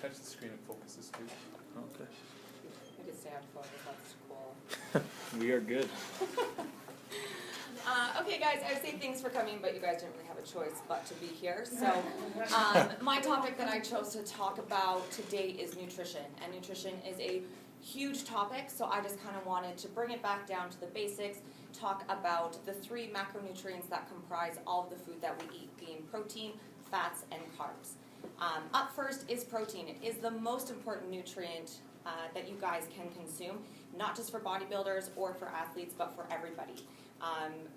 touch the screen, it focuses too. Okay. I could stay on focus, that's cool. We are good. Okay guys, I say thanks for coming, but you guys didn't really have a choice but to be here. So my topic that I chose to talk about today is nutrition. And nutrition is a huge topic, so I just kind of wanted to bring it back down to the basics, talk about the 3 macronutrients that comprise all of the food that we eat, being protein, fats, and carbs. Up first is protein. It is the most important nutrient that you guys can consume, not just for bodybuilders or for athletes, but for everybody.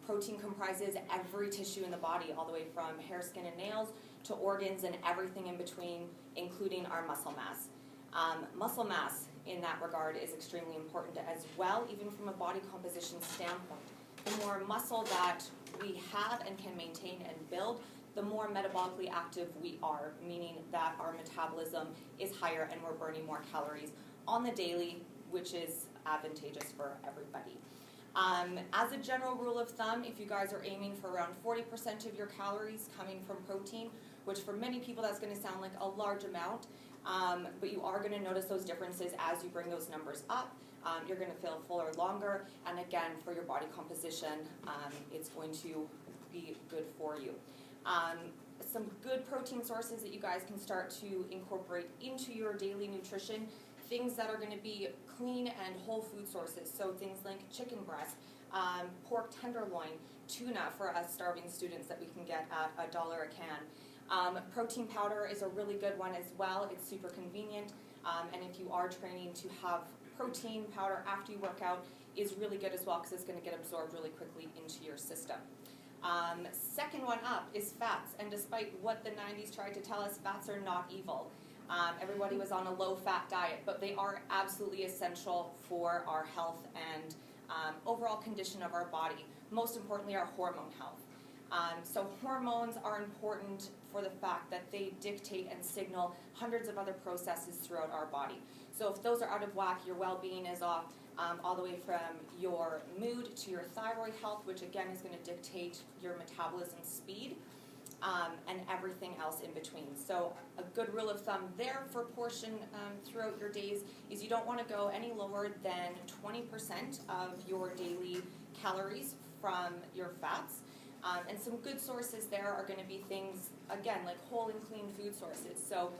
Protein comprises every tissue in the body, all the way from hair, skin, and nails to organs and everything in between, including our muscle mass. Muscle mass, in that regard, is extremely important as well, even from a body composition standpoint. The more muscle that we have and can maintain and build, the more metabolically active we are, meaning that our metabolism is higher and we're burning more calories on the daily, which is advantageous for everybody. As a general rule of thumb, if you guys are aiming for around 40% of your calories coming from protein, which for many people that's going to sound like a large amount, but you are going to notice those differences as you bring those numbers up. You're going to feel fuller longer, and again, for your body composition, it's going to be good for you. Some good protein sources that you guys can start to incorporate into your daily nutrition, things that are going to be clean and whole food sources, so things like chicken breast, pork tenderloin, tuna for us starving students that we can get at $1 a can. Protein powder is a really good one as well. It's super convenient, and if you are training, to have protein powder after you work out is really good as well, because it's going to get absorbed really quickly into your system. Second one up is fats, and despite what the 90s tried to tell us, fats are not evil. Everybody was on a low-fat diet, but they are absolutely essential for our health and overall condition of our body, most importantly our hormone health. So hormones are important for the fact that they dictate and signal hundreds of other processes throughout our body. So if those are out of whack, your well-being is off, all the way from your mood to your thyroid health, which again is going to dictate your metabolism speed, and everything else in between. So a good rule of thumb there for portion throughout your days is you don't want to go any lower than 20% of your daily calories from your fats. And some good sources there are going to be things, again, like whole and clean food sources. So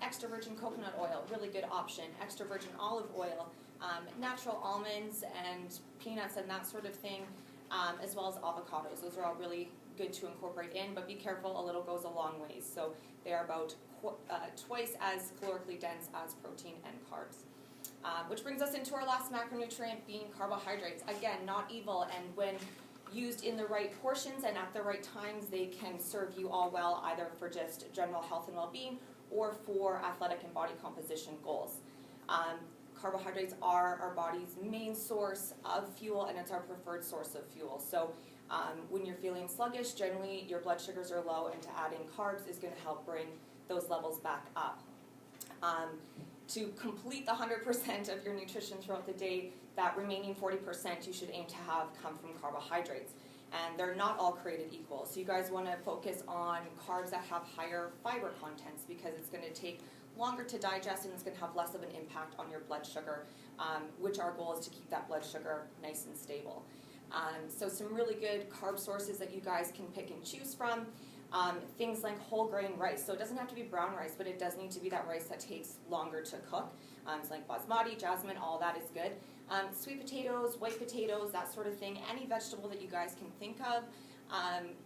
extra virgin coconut oil, really good option. Extra virgin olive oil, natural almonds and peanuts and that sort of thing, as well as avocados. Those are all really good to incorporate in, but be careful, a little goes a long ways. So they are about twice as calorically dense as protein and carbs. Which brings us into our last macronutrient, being carbohydrates. Again, not evil, and when used in the right portions and at the right times, they can serve you all well, either for just general health and well-being or for athletic and body composition goals. Carbohydrates are our body's main source of fuel, and it's our preferred source of fuel. So when you're feeling sluggish, generally your blood sugars are low, and to add in carbs is going to help bring those levels back up. To complete the 100% of your nutrition throughout the day, that remaining 40% you should aim to have come from carbohydrates. And they're not all created equal. So you guys want to focus on carbs that have higher fiber contents, because it's going to take longer to digest and it's going to have less of an impact on your blood sugar, which our goal is to keep that blood sugar nice and stable. So some really good carb sources that you guys can pick and choose from. Things like whole grain rice. So it doesn't have to be brown rice, but it does need to be that rice that takes longer to cook. So like basmati, jasmine, all that is good. Sweet potatoes, white potatoes, that sort of thing. Any vegetable that you guys can think of.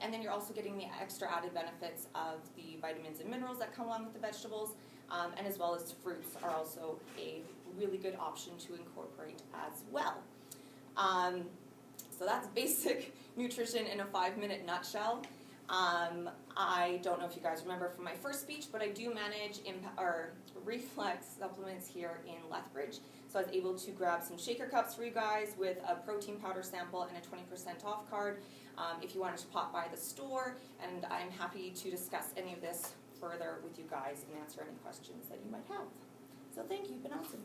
And then you're also getting the extra added benefits of the vitamins and minerals that come along with the vegetables. And as well as fruits are also a really good option to incorporate as well. So that's basic nutrition in a 5-minute nutshell. I don't know if you guys remember from my first speech, but I do manage reflex supplements here in Lethbridge. So I was able to grab some shaker cups for you guys with a protein powder sample and a 20% off card if you wanted to pop by the store, and I'm happy to discuss any of this further with you guys and answer any questions that you might have. So thank you, been awesome.